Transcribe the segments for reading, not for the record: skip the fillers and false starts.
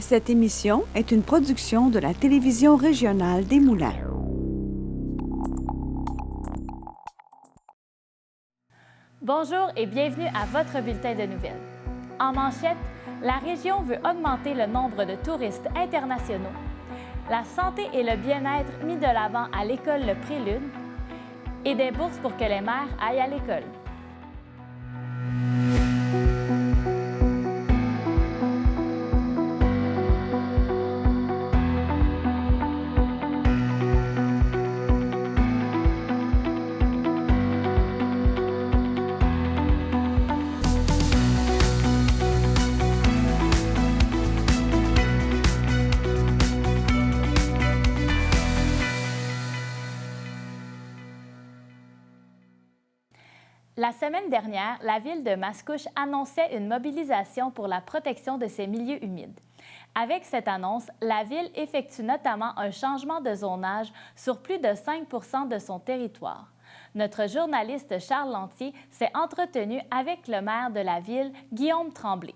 Cette émission est une production de la Télévision régionale des Moulins. Bonjour et bienvenue à votre bulletin de nouvelles. En manchette, la région veut augmenter le nombre de touristes internationaux, la santé et le bien-être mis de l'avant à l'école Le Prélude et des bourses pour que les mères aillent à l'école. La semaine dernière, la ville de Mascouche annonçait une mobilisation pour la protection de ses milieux humides. Avec cette annonce, la ville effectue notamment un changement de zonage sur plus de 5 % de son territoire. Notre journaliste Charles Lantier s'est entretenu avec le maire de la ville, Guillaume Tremblay.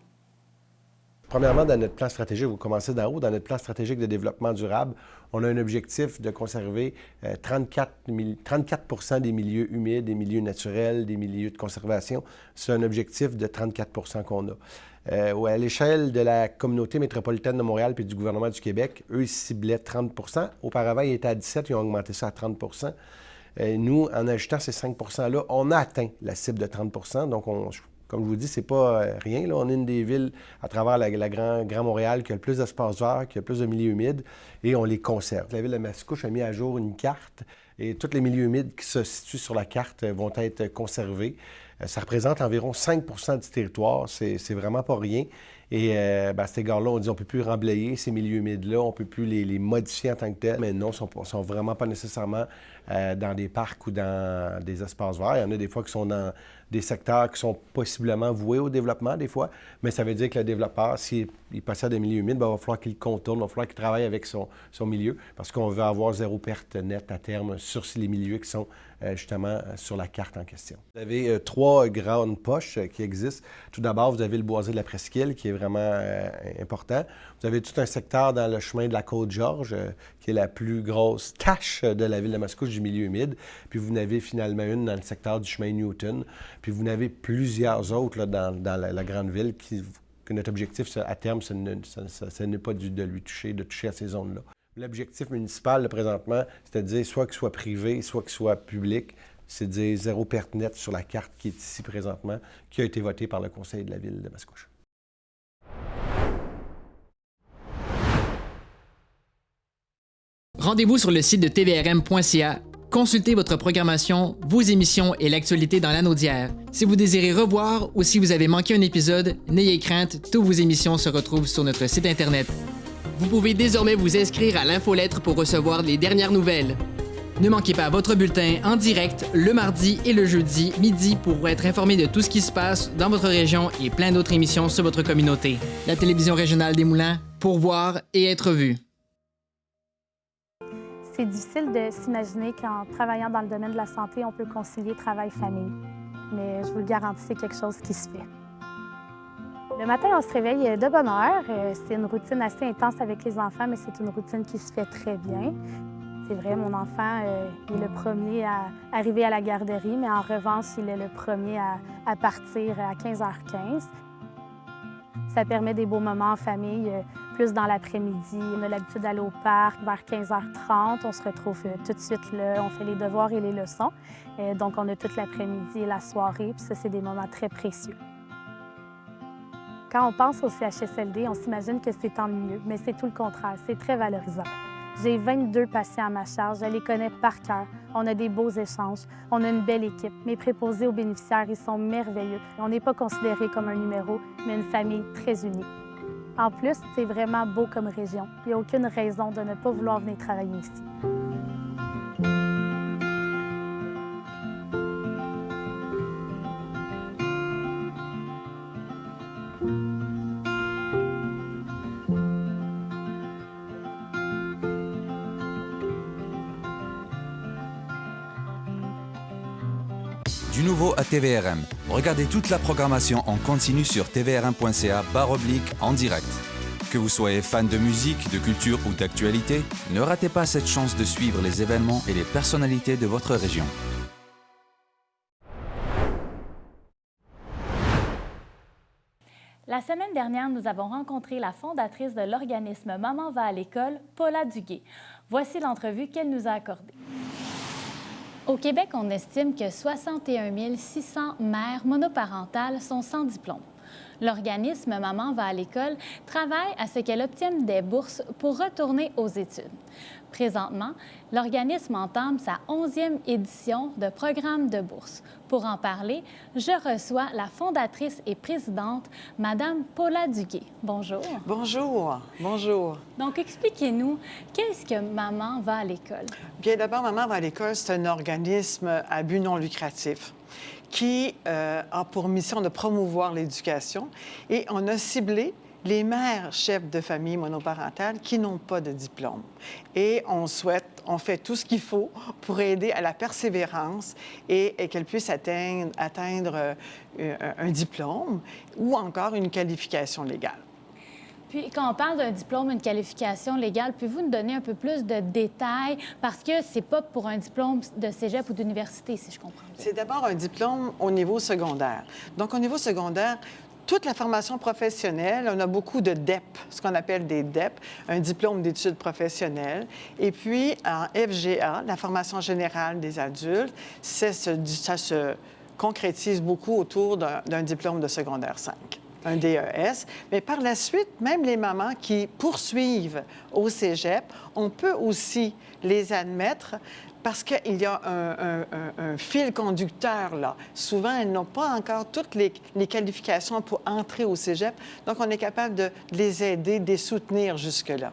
Premièrement, dans notre plan stratégique, vous commencez d'en haut, dans notre plan stratégique de développement durable, on a un objectif de conserver 34 des milieux humides, des milieux naturels, des milieux de conservation. C'est un objectif de 34 qu'on a. À l'échelle de la communauté métropolitaine de Montréal puis du gouvernement du Québec, eux, ils ciblaient 30 %. Auparavant, ils étaient à 17 ils ont augmenté ça à 30 % Nous, en ajoutant ces 5 %-là, on a atteint la cible de 30 % Donc, comme je vous dis, c'est pas rien. Là. On est une des villes à travers la Grand Montréal qui a le plus d'espace vert, qui a le plus de milieux humides, et on les conserve. La ville de Mascouche a mis à jour une carte et tous les milieux humides qui se situent sur la carte vont être conservés. Ça représente environ 5 % du territoire. C'est vraiment pas rien. Et à cet égard-là, on dit qu'on ne peut plus remblayer ces milieux humides-là, on ne peut plus les modifier en tant que tels. Mais non, ils ne sont vraiment pas nécessairement dans des parcs ou dans des espaces verts. Il y en a des fois qui sont dans des secteurs qui sont possiblement voués au développement, des fois. Mais ça veut dire que le développeur, s'il possède des milieux humides, il va falloir qu'il le contourne, il va falloir qu'il travaille avec son milieu, parce qu'on veut avoir zéro perte nette à terme sur les milieux qui sont justement sur la carte en question. Vous avez 3 grandes poches qui existent. Tout d'abord, vous avez le boisé de la Presqu'île, qui est vraiment important. Vous avez tout un secteur dans le chemin de la Côte-Georges, qui est la plus grosse tache de la ville de Mascouche du milieu humide. Puis vous en avez finalement une dans le secteur du chemin Newton. Puis vous en avez plusieurs autres là, dans la grande ville que notre objectif, à terme, ce n'est pas de toucher à ces zones-là. L'objectif municipal, là, présentement, c'est de dire soit qu'il soit privé, soit qu'il soit public, c'est de dire zéro perte nette sur la carte qui est ici présentement, qui a été votée par le conseil de la ville de Mascouche. Rendez-vous sur le site de tvrm.ca. Consultez votre programmation, vos émissions et l'actualité dans l'anneau d'hier. Si vous désirez revoir ou si vous avez manqué un épisode, n'ayez crainte, toutes vos émissions se retrouvent sur notre site Internet. Vous pouvez désormais vous inscrire à l'infolettre pour recevoir les dernières nouvelles. Ne manquez pas votre bulletin en direct le mardi et le jeudi midi pour être informé de tout ce qui se passe dans votre région et plein d'autres émissions sur votre communauté. La Télévision régionale des Moulins, pour voir et être vue. C'est difficile de s'imaginer qu'en travaillant dans le domaine de la santé, on peut concilier travail-famille. Mais je vous le garantis, c'est quelque chose qui se fait. Le matin, on se réveille de bonne heure. C'est une routine assez intense avec les enfants, mais c'est une routine qui se fait très bien. C'est vrai, mon enfant est le premier à arriver à la garderie, mais en revanche, il est le premier à partir à 15h15. Ça permet des beaux moments en famille, plus dans l'après-midi. On a l'habitude d'aller au parc vers 15h30. On se retrouve tout de suite là. On fait les devoirs et les leçons. Donc, on a toute l'après-midi et la soirée. Puis ça, c'est des moments très précieux. Quand on pense au CHSLD, on s'imagine que c'est ennuyeux, mais c'est tout le contraire. C'est très valorisant. J'ai 22 patients à ma charge. Je les connais par cœur. On a des beaux échanges. On a une belle équipe. Mes préposés aux bénéficiaires, ils sont merveilleux. On n'est pas considérés comme un numéro, mais une famille très unie. En plus, c'est vraiment beau comme région. Il n'y a aucune raison de ne pas vouloir venir travailler ici. Du nouveau à TVRM. Regardez toute la programmation en continu sur tvrm.ca/en direct. Que vous soyez fan de musique, de culture ou d'actualité, ne ratez pas cette chance de suivre les événements et les personnalités de votre région. La semaine dernière, nous avons rencontré la fondatrice de l'organisme Maman va à l'école, Paula Duguay. Voici l'entrevue qu'elle nous a accordée. Au Québec, on estime que 61 600 mères monoparentales sont sans diplôme. L'organisme Maman va à l'école travaille à ce qu'elle obtienne des bourses pour retourner aux études. Présentement, l'organisme entame sa 11e édition de programme de bourse. Pour en parler, je reçois la fondatrice et présidente, Madame Paula Duguay. Bonjour. Bonjour. Bonjour. Donc, expliquez-nous, qu'est-ce que Maman va à l'école? Bien, d'abord, Maman va à l'école, c'est un organisme à but non lucratif qui a pour mission de promouvoir l'éducation. Et on a ciblé les mères chefs de famille monoparentales qui n'ont pas de diplôme. Et on fait tout ce qu'il faut pour aider à la persévérance et qu'elles puissent atteindre un diplôme ou encore une qualification légale. Puis, quand on parle d'un diplôme, une qualification légale, pouvez-vous nous donner un peu plus de détails? Parce que c'est pas pour un diplôme de cégep ou d'université, si je comprends bien. C'est d'abord un diplôme au niveau secondaire. Donc, au niveau secondaire, toute la formation professionnelle, on a beaucoup de DEP, ce qu'on appelle des DEP, un diplôme d'études professionnelles. Et puis, en FGA, la formation générale des adultes, ça se concrétise beaucoup autour d'un diplôme de secondaire 5. Un DES, mais par la suite, même les mamans qui poursuivent au cégep, on peut aussi les admettre parce qu'il y a un fil conducteur, là. Souvent, elles n'ont pas encore toutes les qualifications pour entrer au cégep, donc on est capable de les aider, de les soutenir jusque-là.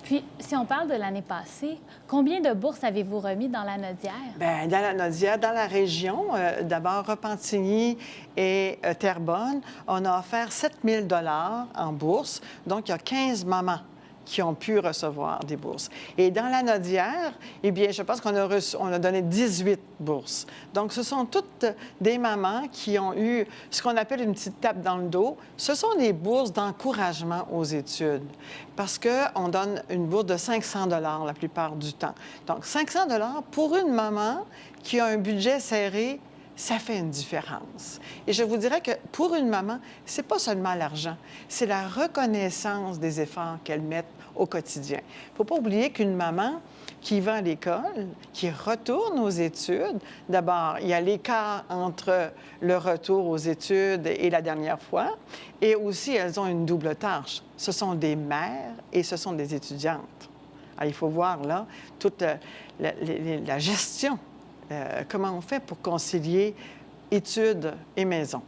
Puis, si on parle de l'année passée, combien de bourses avez-vous remis dans la Nodière? Bien, dans la Nodière, dans la région, d'abord Repentigny et Terrebonne, on a offert 7 000 $ en bourse. Donc, il y a 15 mamans qui ont pu recevoir des bourses. Et dans la Nodière, eh bien, je pense qu'on a donné 18 bourses. Donc, ce sont toutes des mamans qui ont eu ce qu'on appelle une petite tape dans le dos. Ce sont des bourses d'encouragement aux études parce qu'on donne une bourse de 500 $ la plupart du temps. Donc, 500 $ pour une maman qui a un budget serré, ça fait une différence. Et je vous dirais que pour une maman, c'est pas seulement l'argent, c'est la reconnaissance des efforts qu'elle met au quotidien. Il ne faut pas oublier qu'une maman qui va à l'école, qui retourne aux études, d'abord, il y a l'écart entre le retour aux études et la dernière fois, et aussi, elles ont une double tâche. Ce sont des mères et ce sont des étudiantes. Alors, il faut voir, là, toute la gestion. Comment on fait pour concilier études et maison?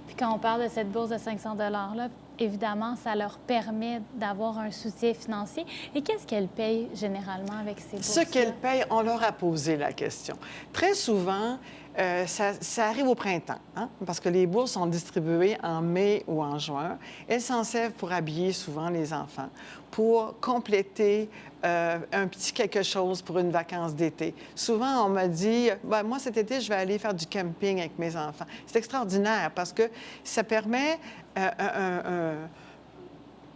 Puis quand on parle de cette bourse de 500 $ là, évidemment, ça leur permet d'avoir un soutien financier. Et qu'est-ce qu'elles payent généralement avec ces bourses? Ce qu'elles payent, on leur a posé la question. Très souvent, ça arrive au printemps, hein? Parce que les bourses sont distribuées en mai ou en juin. Elles s'en servent pour habiller souvent les enfants, pour compléter un petit quelque chose pour une vacance d'été. Souvent, on m'a dit, ben, moi, cet été, je vais aller faire du camping avec mes enfants. C'est extraordinaire parce que ça permet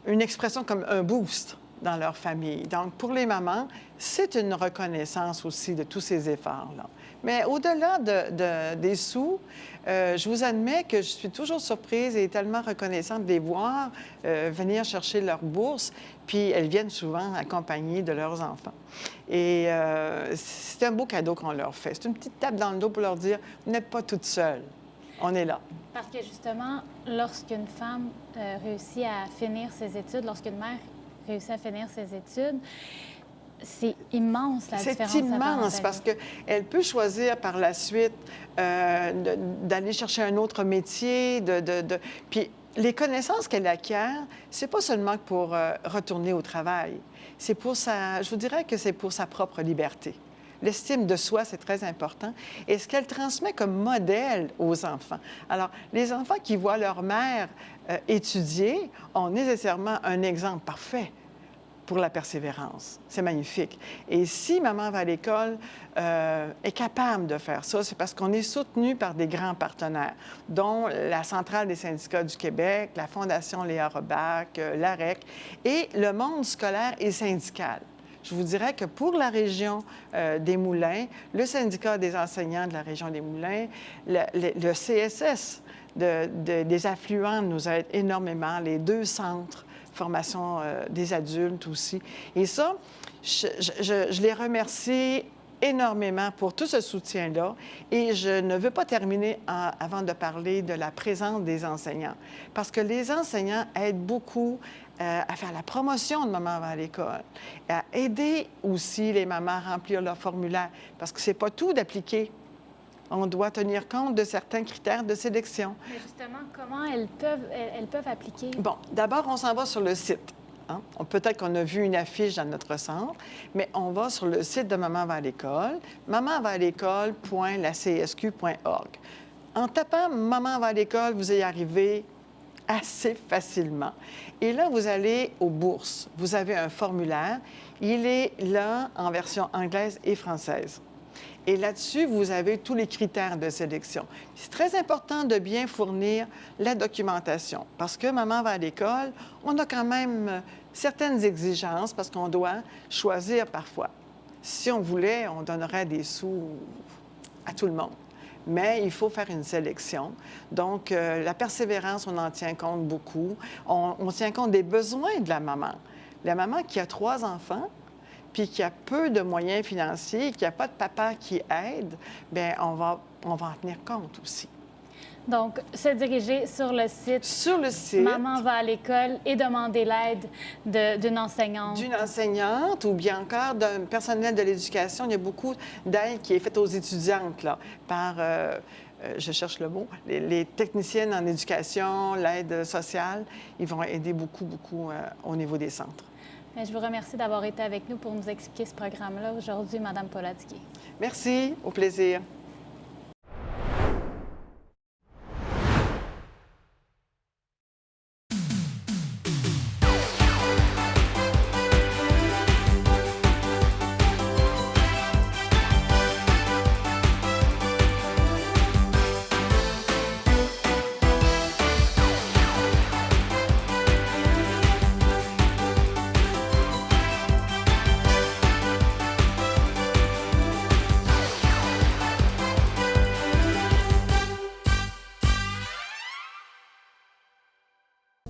une expression comme un boost dans leur famille. Donc, pour les mamans, c'est une reconnaissance aussi de tous ces efforts-là. Mais au-delà des sous, je vous admets que je suis toujours surprise et tellement reconnaissante de les voir venir chercher leur bourse, puis elles viennent souvent accompagnées de leurs enfants. Et c'est un beau cadeau qu'on leur fait. C'est une petite tape dans le dos pour leur dire, vous n'êtes pas toute seule, on est là. Parce que justement, lorsqu'une femme réussit à finir ses études, lorsqu'une mère réussit à finir ses études, c'est immense la différence. C'est immense parce qu'elle peut choisir par la suite d'aller chercher un autre métier. Puis les connaissances qu'elle acquiert, c'est pas seulement pour retourner au travail. C'est pour je vous dirais que c'est pour sa propre liberté. L'estime de soi, c'est très important. Et ce qu'elle transmet comme modèle aux enfants. Alors, les enfants qui voient leur mère étudier ont nécessairement un exemple parfait pour la persévérance. C'est magnifique. Et si Maman va à l'école est capable de faire ça, c'est parce qu'on est soutenu par des grands partenaires, dont la Centrale des syndicats du Québec, la Fondation Léa Robach, l'AREC et le monde scolaire et syndical. Je vous dirais que pour la région des Moulins, le syndicat des enseignants de la région des Moulins, le CSS des affluents nous aide énormément, les 2 centres, formation des adultes aussi. Et ça, je les remercie énormément pour tout ce soutien-là. Et je ne veux pas terminer avant de parler de la présence des enseignants. Parce que les enseignants aident beaucoup à faire la promotion de Maman va à l'école, à aider aussi les mamans à remplir leur formulaire. Parce que c'est pas tout d'appliquer. On doit tenir compte de certains critères de sélection. Mais justement, comment elles peuvent appliquer? Bon, d'abord, on s'en va sur le site. Hein? Peut-être qu'on a vu une affiche dans notre centre, mais on va sur le site de Maman va à l'école, mamanvaalécole.lacsq.org. En tapant Maman va à l'école, vous y arrivez assez facilement. Et là, vous allez aux bourses. Vous avez un formulaire. Il est là en version anglaise et française. Et là-dessus, vous avez tous les critères de sélection. C'est très important de bien fournir la documentation parce que Maman va à l'école, on a quand même certaines exigences parce qu'on doit choisir parfois. Si on voulait, on donnerait des sous à tout le monde. Mais il faut faire une sélection. Donc, la persévérance, on en tient compte beaucoup. On tient compte des besoins de la maman. La maman qui a 3 enfants, puis qui a peu de moyens financiers, qui n'a pas de papa qui aide, bien, on va en tenir compte aussi. Donc, se diriger sur le site. Sur le site. Maman va à l'école et demander l'aide d'une enseignante. D'une enseignante ou bien encore d'un personnel de l'éducation. Il y a beaucoup d'aide qui est faite aux étudiantes, là, par, je cherche le mot, les techniciennes en éducation, l'aide sociale. Ils vont aider beaucoup au niveau des centres. Bien, je vous remercie d'avoir été avec nous pour nous expliquer ce programme-là aujourd'hui, Mme Polatsky. Merci, au plaisir.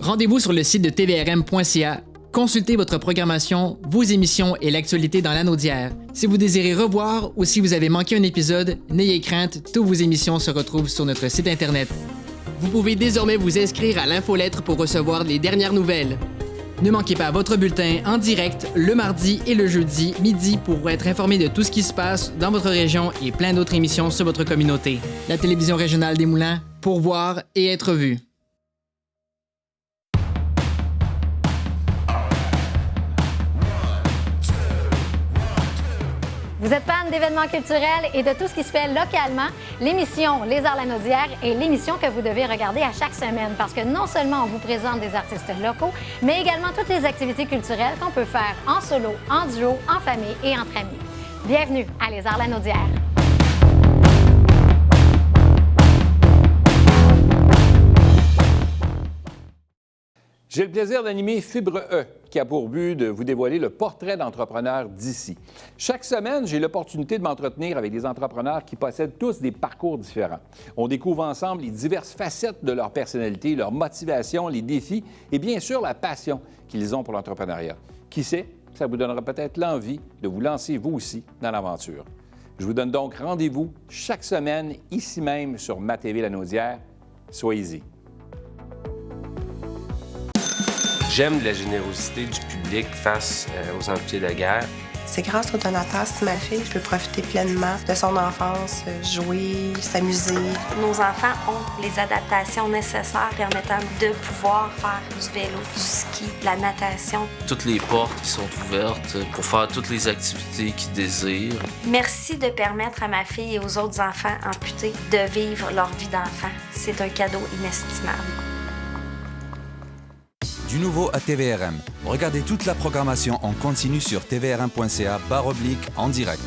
Rendez-vous sur le site de tvrm.ca. Consultez votre programmation, vos émissions et l'actualité dans l'Anaudière. Si vous désirez revoir ou si vous avez manqué un épisode, n'ayez crainte, toutes vos émissions se retrouvent sur notre site Internet. Vous pouvez désormais vous inscrire à l'infolettre pour recevoir les dernières nouvelles. Ne manquez pas votre bulletin en direct le mardi et le jeudi midi pour être informé de tout ce qui se passe dans votre région et plein d'autres émissions sur votre communauté. La télévision régionale des Moulins, pour voir et être vue. Vous êtes fan d'événements culturels et de tout ce qui se fait localement, l'émission Les Arts Lanaudière est l'émission que vous devez regarder à chaque semaine parce que non seulement on vous présente des artistes locaux, mais également toutes les activités culturelles qu'on peut faire en solo, en duo, en famille et entre amis. Bienvenue à Les Arts Lanaudière. J'ai le plaisir d'animer Fibre E, qui a pour but de vous dévoiler le portrait d'entrepreneurs d'ici. Chaque semaine, j'ai l'opportunité de m'entretenir avec des entrepreneurs qui possèdent tous des parcours différents. On découvre ensemble les diverses facettes de leur personnalité, leur motivation, les défis et bien sûr la passion qu'ils ont pour l'entrepreneuriat. Qui sait, ça vous donnera peut-être l'envie de vous lancer vous aussi dans l'aventure. Je vous donne donc rendez-vous chaque semaine, ici même sur Ma TV Lanaudière. Soyez-y. J'aime la générosité du public face aux amputés de guerre. C'est grâce au donateur si ma fille peut profiter pleinement de son enfance, jouer, s'amuser. Nos enfants ont les adaptations nécessaires permettant de pouvoir faire du vélo, du ski, de la natation. Toutes les portes qui sont ouvertes pour faire toutes les activités qu'ils désirent. Merci de permettre à ma fille et aux autres enfants amputés de vivre leur vie d'enfant. C'est un cadeau inestimable. Du nouveau à TVRM. Regardez toute la programmation en continu sur tvrm.ca/en direct.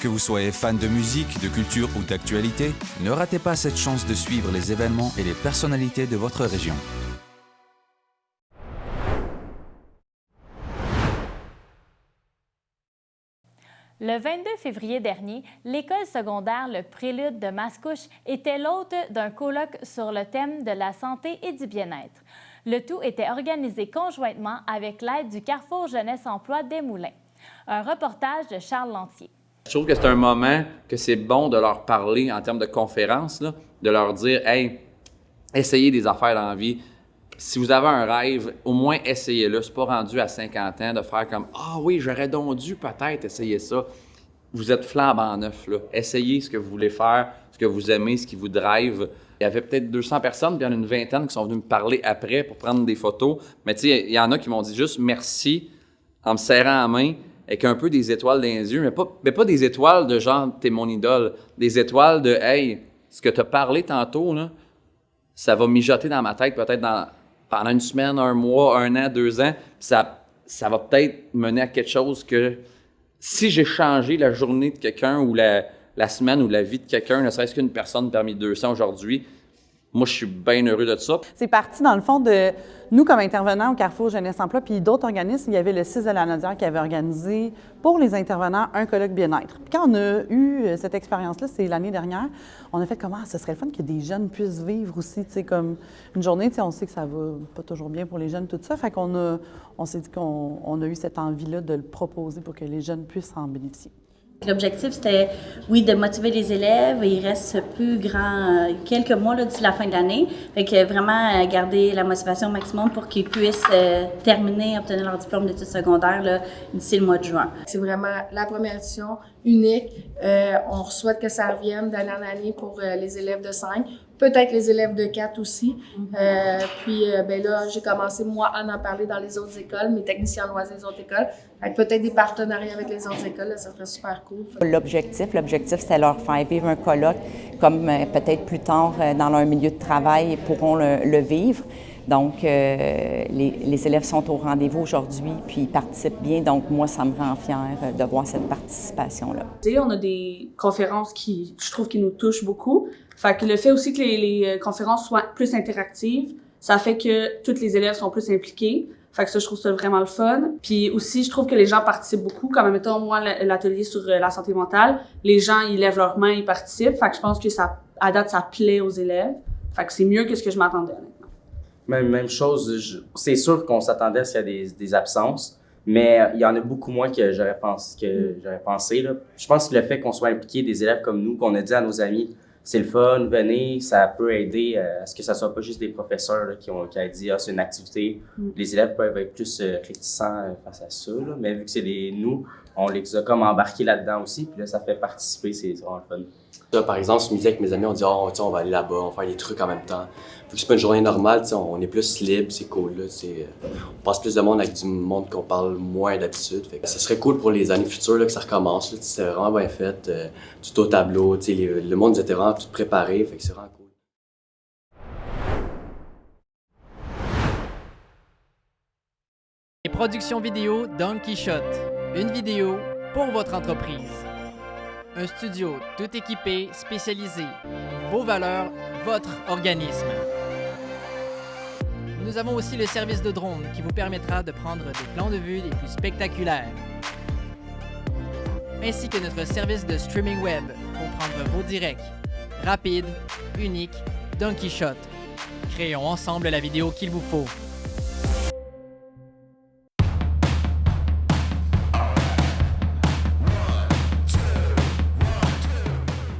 Que vous soyez fan de musique, de culture ou d'actualité, ne ratez pas cette chance de suivre les événements et les personnalités de votre région. Le 22 février dernier, l'école secondaire Le Prélude de Mascouche était l'hôte d'un colloque sur le thème de la santé et du bien-être. Le tout était organisé conjointement avec l'aide du Carrefour Jeunesse Emploi des Moulins. Un reportage de Charles Lantier. Je trouve que c'est un moment que c'est bon de leur parler en termes de conférence, là, de leur dire « Hey, essayez des affaires dans la vie. Si vous avez un rêve, au moins essayez-le. C'est pas rendu à 50 ans de faire comme « Ah oui, j'aurais donc dû peut-être essayer ça. » Vous êtes flambant neuf, là. Essayez ce que vous voulez faire, ce que vous aimez, ce qui vous drive. Il y avait peut-être 200 personnes, puis il y en a une vingtaine qui sont venues me parler après pour prendre des photos. Mais tu sais, il y en a qui m'ont dit juste « Merci » en me serrant la main, avec un peu des étoiles dans les yeux, mais pas des étoiles de genre « t'es mon idole », des étoiles de « hey, ce que t'as parlé tantôt, là, ça va mijoter dans ma tête peut-être pendant une semaine, un mois, 1 an, 2 ans, ça va peut-être mener à quelque chose que si j'ai changé la journée de quelqu'un ou la semaine ou la vie de quelqu'un, ne serait-ce qu'une personne parmi 200 aujourd'hui, moi, je suis bien heureux de ça. C'est parti, dans le fond, de nous, comme intervenants au Carrefour Jeunesse Emploi, puis d'autres organismes. Il y avait le CIS de la Naudière qui avait organisé pour les intervenants un colloque bien-être. Puis quand on a eu cette expérience-là, c'est l'année dernière, on a fait comment ce serait le fun que des jeunes puissent vivre aussi, tu sais, comme une journée, tu sais, on sait que ça va pas toujours bien pour les jeunes, tout ça. Fait qu'on s'est dit qu'on a eu cette envie-là de le proposer pour que les jeunes puissent en bénéficier. L'objectif, c'était, oui, de motiver les élèves. Il reste plus grand, quelques mois là, d'ici la fin de l'année. Fait que vraiment garder la motivation au maximum pour qu'ils puissent terminer, obtenir leur diplôme d'études secondaires là, d'ici le mois de juin. C'est vraiment la première édition unique. On souhaite que ça revienne d'année en année pour les élèves de 5, peut-être les élèves de 4 aussi. Puis ben là, j'ai commencé, moi, à en parler dans les autres écoles, mes techniciens en loisirs des autres écoles. Avec peut-être des partenariats avec les autres écoles, là, ça serait super cool. L'objectif, c'est leur faire vivre un colloque comme peut-être plus tard dans leur milieu de travail, ils pourront le vivre. Donc, les élèves sont au rendez-vous aujourd'hui, puis ils participent bien. Donc, moi, ça me rend fière de voir cette participation-là. On a des conférences qui, je trouve, qui nous touchent beaucoup. Fait que le fait aussi que les conférences soient plus interactives, ça fait que tous les élèves sont plus impliqués. Fait que ça, je trouve ça vraiment le fun. Puis aussi, je trouve que les gens participent beaucoup. Comme, mettons, moi, l'atelier sur la santé mentale, les gens, ils lèvent leurs mains, ils participent. Fait que je pense que ça, à date, ça plaît aux élèves. Fait que c'est mieux que ce que je m'attendais, honnêtement. Même chose. C'est sûr qu'on s'attendait à ce qu'il y ait des absences, mais il y en a beaucoup moins que j'aurais pensé. Là. Je pense que le fait qu'on soit impliqué des élèves comme nous, qu'on a dit à nos amis, c'est le fun, venez, ça peut aider à ce que ça soit pas juste des professeurs là, qui ont dit c'est une activité. Les élèves peuvent être plus réticents face à ça, là, mais vu que c'est nous, on les a comme embarqués là-dedans aussi, puis là, ça fait participer, c'est vraiment le fun. Ça, par exemple, ce midi avec mes amis, on dit on va aller là-bas, on va faire des trucs en même temps. Vu que c'est pas une journée normale, on est plus libre, c'est cool. Là, on passe plus de monde avec du monde qu'on parle moins d'habitude. Fait que ça serait cool pour les années futures là, que ça recommence. Là, c'est vraiment bien fait, tout au tableau. Le monde était vraiment tout préparé, fait que c'est vraiment cool. Les productions vidéo Don Quichotte. Une vidéo pour votre entreprise. Un studio tout équipé, spécialisé. Vos valeurs, votre organisme. Nous avons aussi le service de drone qui vous permettra de prendre des plans de vue les plus spectaculaires. Ainsi que notre service de streaming web pour prendre vos directs. Rapide, unique, Don Quichotte. Créons ensemble la vidéo qu'il vous faut.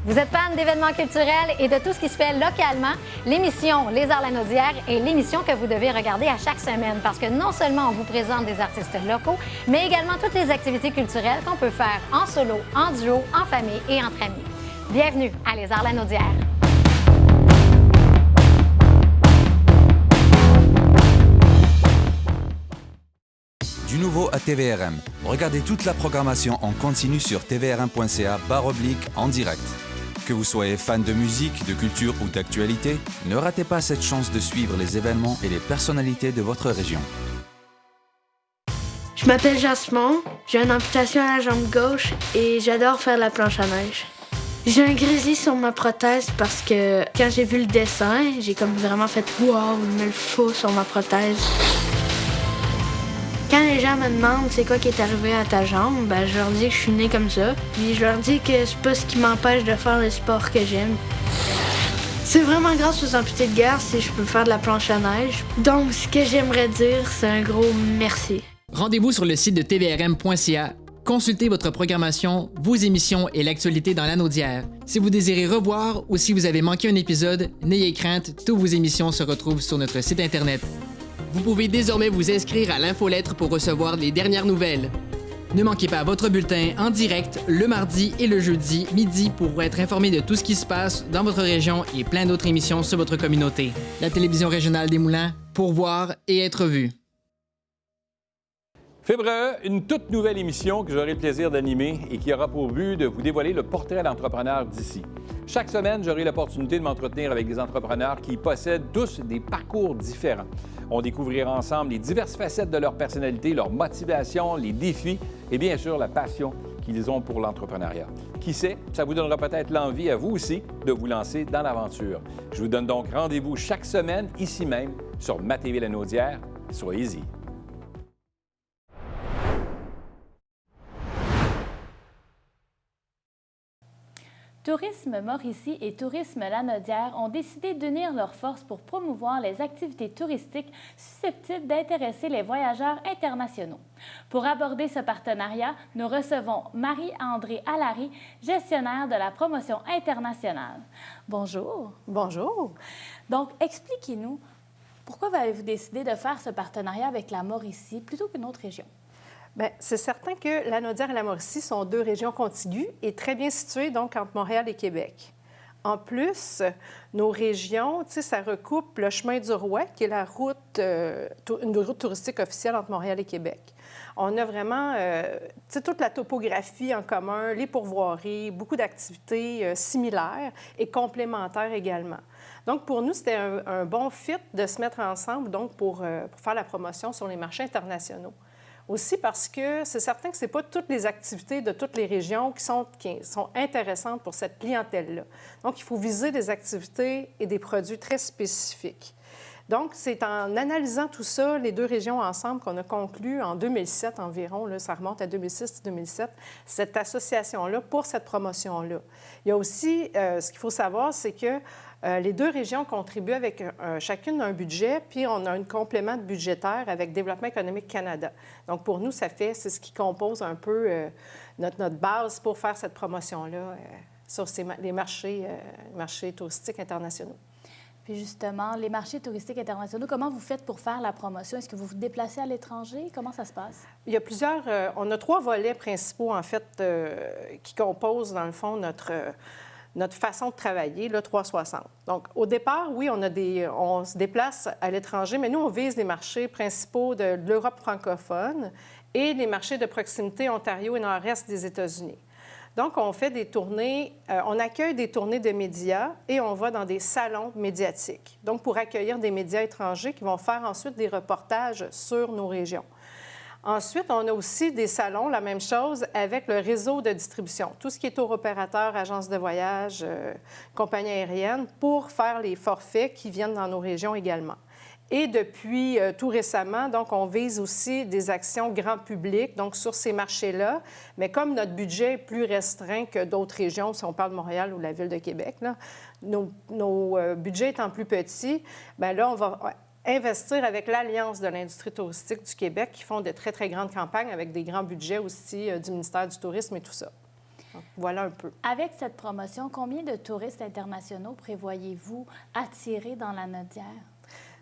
Vous êtes fan d'événements culturels et de tout ce qui se fait localement, l'émission Les Arts-la-Naudière est l'émission que vous devez regarder à chaque semaine parce que non seulement on vous présente des artistes locaux, mais également toutes les activités culturelles qu'on peut faire en solo, en duo, en famille et entre amis. Bienvenue à Les Arts-la-Naudière. Du nouveau à TVRM. Regardez toute la programmation en continu sur tvrm.ca/en direct. Que vous soyez fan de musique, de culture ou d'actualité, ne ratez pas cette chance de suivre les événements et les personnalités de votre région. Je m'appelle Jasmine, j'ai une amputation à la jambe gauche et j'adore faire la planche à neige. J'ai un grizzly sur ma prothèse parce que quand j'ai vu le dessin, j'ai comme vraiment fait « Wow, il me le faut sur ma prothèse ». Quand les gens me demandent c'est quoi qui est arrivé à ta jambe, ben, je leur dis que je suis née comme ça. Puis je leur dis que c'est pas ce qui m'empêche de faire le sport que j'aime. C'est vraiment grâce aux amputés de guerre si je peux faire de la planche à neige. Donc ce que j'aimerais dire, c'est un gros merci. Rendez-vous sur le site de tvrm.ca. Consultez votre programmation, vos émissions et l'actualité dans l'anneau d'hier. Si vous désirez revoir ou si vous avez manqué un épisode, n'ayez crainte, toutes vos émissions se retrouvent sur notre site Internet. Vous pouvez désormais vous inscrire à l'infolettre pour recevoir les dernières nouvelles. Ne manquez pas votre bulletin en direct le mardi et le jeudi midi pour être informé de tout ce qui se passe dans votre région et plein d'autres émissions sur votre communauté. La télévision régionale des Moulins, pour voir et être vue. Fibre E, une toute nouvelle émission que j'aurai le plaisir d'animer et qui aura pour but de vous dévoiler le portrait d'entrepreneurs d'ici. Chaque semaine, j'aurai l'opportunité de m'entretenir avec des entrepreneurs qui possèdent tous des parcours différents. On découvrira ensemble les diverses facettes de leur personnalité, leur motivation, les défis et bien sûr la passion qu'ils ont pour l'entrepreneuriat. Qui sait, ça vous donnera peut-être l'envie à vous aussi de vous lancer dans l'aventure. Je vous donne donc rendez-vous chaque semaine ici même sur ma TV La Naudière. Soyez-y. Tourisme Mauricie et Tourisme Lanaudière ont décidé d'unir leurs forces pour promouvoir les activités touristiques susceptibles d'intéresser les voyageurs internationaux. Pour aborder ce partenariat, nous recevons Marie-André Allary, gestionnaire de la promotion internationale. Bonjour. Bonjour. Donc, expliquez-nous, pourquoi avez-vous décidé de faire ce partenariat avec la Mauricie plutôt qu'une autre région? Bien, c'est certain que la Naudière et la Mauricie sont deux régions contiguës et très bien situées donc entre Montréal et Québec. En plus, nos régions, ça recoupe le chemin du Roi, qui est la route, une route touristique officielle entre Montréal et Québec. On a vraiment toute la topographie en commun, les pourvoiries, beaucoup d'activités similaires et complémentaires également. Donc, pour nous, c'était un bon fit de se mettre ensemble donc pour faire la promotion sur les marchés internationaux. Aussi parce que c'est certain que ce n'est pas toutes les activités de toutes les régions qui sont intéressantes pour cette clientèle-là. Donc, il faut viser des activités et des produits très spécifiques. Donc, c'est en analysant tout ça, les deux régions ensemble, qu'on a conclu en 2007 environ, là, ça remonte à 2006-2007, cette association-là pour cette promotion-là. Il y a aussi, ce qu'il faut savoir, c'est que les deux régions contribuent avec chacune un budget, puis on a un complément budgétaire avec Développement économique Canada. Donc, pour nous, c'est ce qui compose un peu notre base pour faire cette promotion-là sur les marchés touristiques internationaux. Puis justement, les marchés touristiques internationaux, comment vous faites pour faire la promotion? Est-ce que vous vous déplacez à l'étranger? Comment ça se passe? Il y a plusieurs... on a 3 volets principaux, en fait, qui composent, dans le fond, notre façon de travailler, le 360. Donc, au départ, oui, on se déplace à l'étranger, mais nous, on vise les marchés principaux de l'Europe francophone et les marchés de proximité Ontario et nord-est des États-Unis. Donc, on fait des tournées, on accueille des tournées de médias et on va dans des salons médiatiques. Donc, pour accueillir des médias étrangers qui vont faire ensuite des reportages sur nos régions. Ensuite, on a aussi des salons, la même chose, avec le réseau de distribution. Tout ce qui est tour opérateur, agences de voyage, compagnies aériennes, pour faire les forfaits qui viennent dans nos régions également. Et depuis tout récemment, donc, on vise aussi des actions grand public, donc sur ces marchés-là. Mais comme notre budget est plus restreint que d'autres régions, si on parle de Montréal ou la Ville de Québec, là, nos budgets étant plus petits, bien là, on va investir avec l'Alliance de l'industrie touristique du Québec, qui font de très, très grandes campagnes avec des grands budgets aussi du ministère du Tourisme et tout ça. Donc, voilà un peu. Avec cette promotion, combien de touristes internationaux prévoyez-vous attirer dans la Naudière?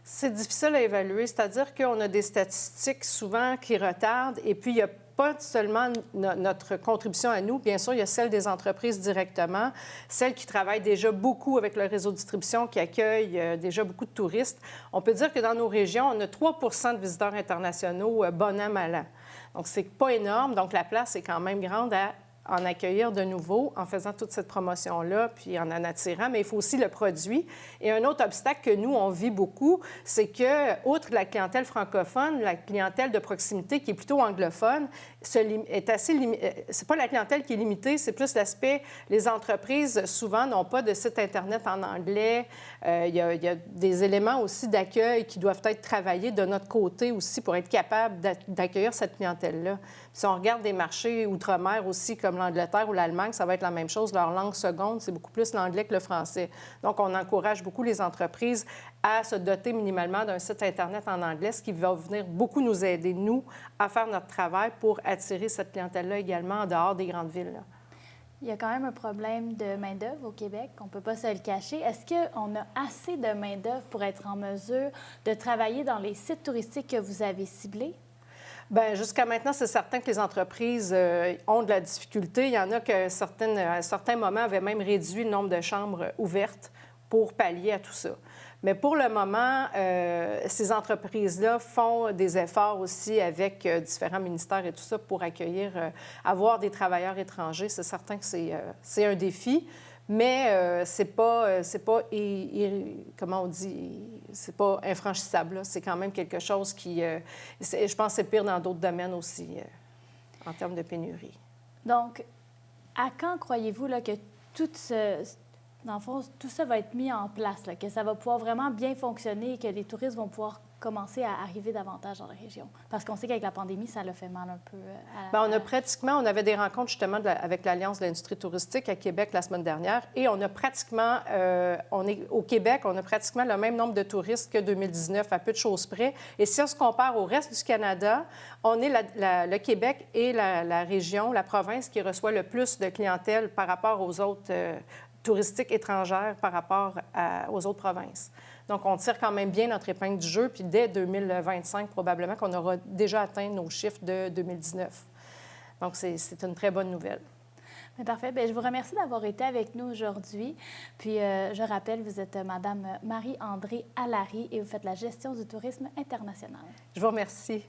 C'est difficile à évaluer, c'est-à-dire qu'on a des statistiques souvent qui retardent et puis il n'y a pas seulement notre contribution à nous, bien sûr, il y a celle des entreprises directement, celles qui travaillent déjà beaucoup avec le réseau de distribution, qui accueillent déjà beaucoup de touristes. On peut dire que dans nos régions, on a 3 % de visiteurs internationaux bon an, mal an. Donc, c'est pas énorme, donc la place est quand même grande à en accueillir de nouveau en faisant toute cette promotion-là, puis en attirant, mais il faut aussi le produit. Et un autre obstacle que nous, on vit beaucoup, c'est que, outre la clientèle francophone, la clientèle de proximité qui est plutôt anglophone, est assez c'est pas la clientèle qui est limitée, c'est plus l'aspect, les entreprises, souvent, n'ont pas de site Internet en anglais. Il y a des éléments aussi d'accueil qui doivent être travaillés de notre côté aussi pour être capable d'accueillir cette clientèle-là. Si on regarde des marchés outre-mer aussi, comme l'Angleterre ou l'Allemagne, ça va être la même chose. Leur langue seconde, c'est beaucoup plus l'anglais que le français. Donc, on encourage beaucoup les entreprises à se doter minimalement d'un site Internet en anglais, ce qui va venir beaucoup nous aider, nous, à faire notre travail pour attirer cette clientèle-là également en dehors des grandes villes. Là. Il y a quand même un problème de main-d'œuvre au Québec, on ne peut pas se le cacher. Est-ce qu'on a assez de main-d'œuvre pour être en mesure de travailler dans les sites touristiques que vous avez ciblés? Bien, jusqu'à maintenant, c'est certain que les entreprises ont de la difficulté. Il y en a que à certains moments, avaient même réduit le nombre de chambres ouvertes pour pallier à tout ça. Mais pour le moment, ces entreprises-là font des efforts aussi avec différents ministères et tout ça pour accueillir, avoir des travailleurs étrangers. C'est certain que c'est un défi, mais comment on dit, c'est pas infranchissable. C'est quand même quelque chose qui, je pense, que c'est pire dans d'autres domaines aussi en termes de pénurie. Donc, à quand croyez-vous là, que dans le fond, tout ça va être mis en place, là, que ça va pouvoir vraiment bien fonctionner et que les touristes vont pouvoir commencer à arriver davantage dans la région? Parce qu'on sait qu'avec la pandémie, ça l'a fait mal un peu. On avait des rencontres justement avec l'Alliance de l'industrie touristique à Québec la semaine dernière et on a pratiquement, au Québec, on a pratiquement le même nombre de touristes que 2019, à peu de choses près. Et si on se compare au reste du Canada, on est le Québec et la région, la province qui reçoit le plus de clientèle par rapport aux autres touristiques étrangères par rapport aux autres provinces. Donc, on tire quand même bien notre épingle du jeu, puis dès 2025, probablement qu'on aura déjà atteint nos chiffres de 2019. Donc, c'est une très bonne nouvelle. Bien, parfait. Bien, je vous remercie d'avoir été avec nous aujourd'hui. Puis, je rappelle, vous êtes Mme Marie-André Allary et vous faites la gestion du tourisme international. Je vous remercie.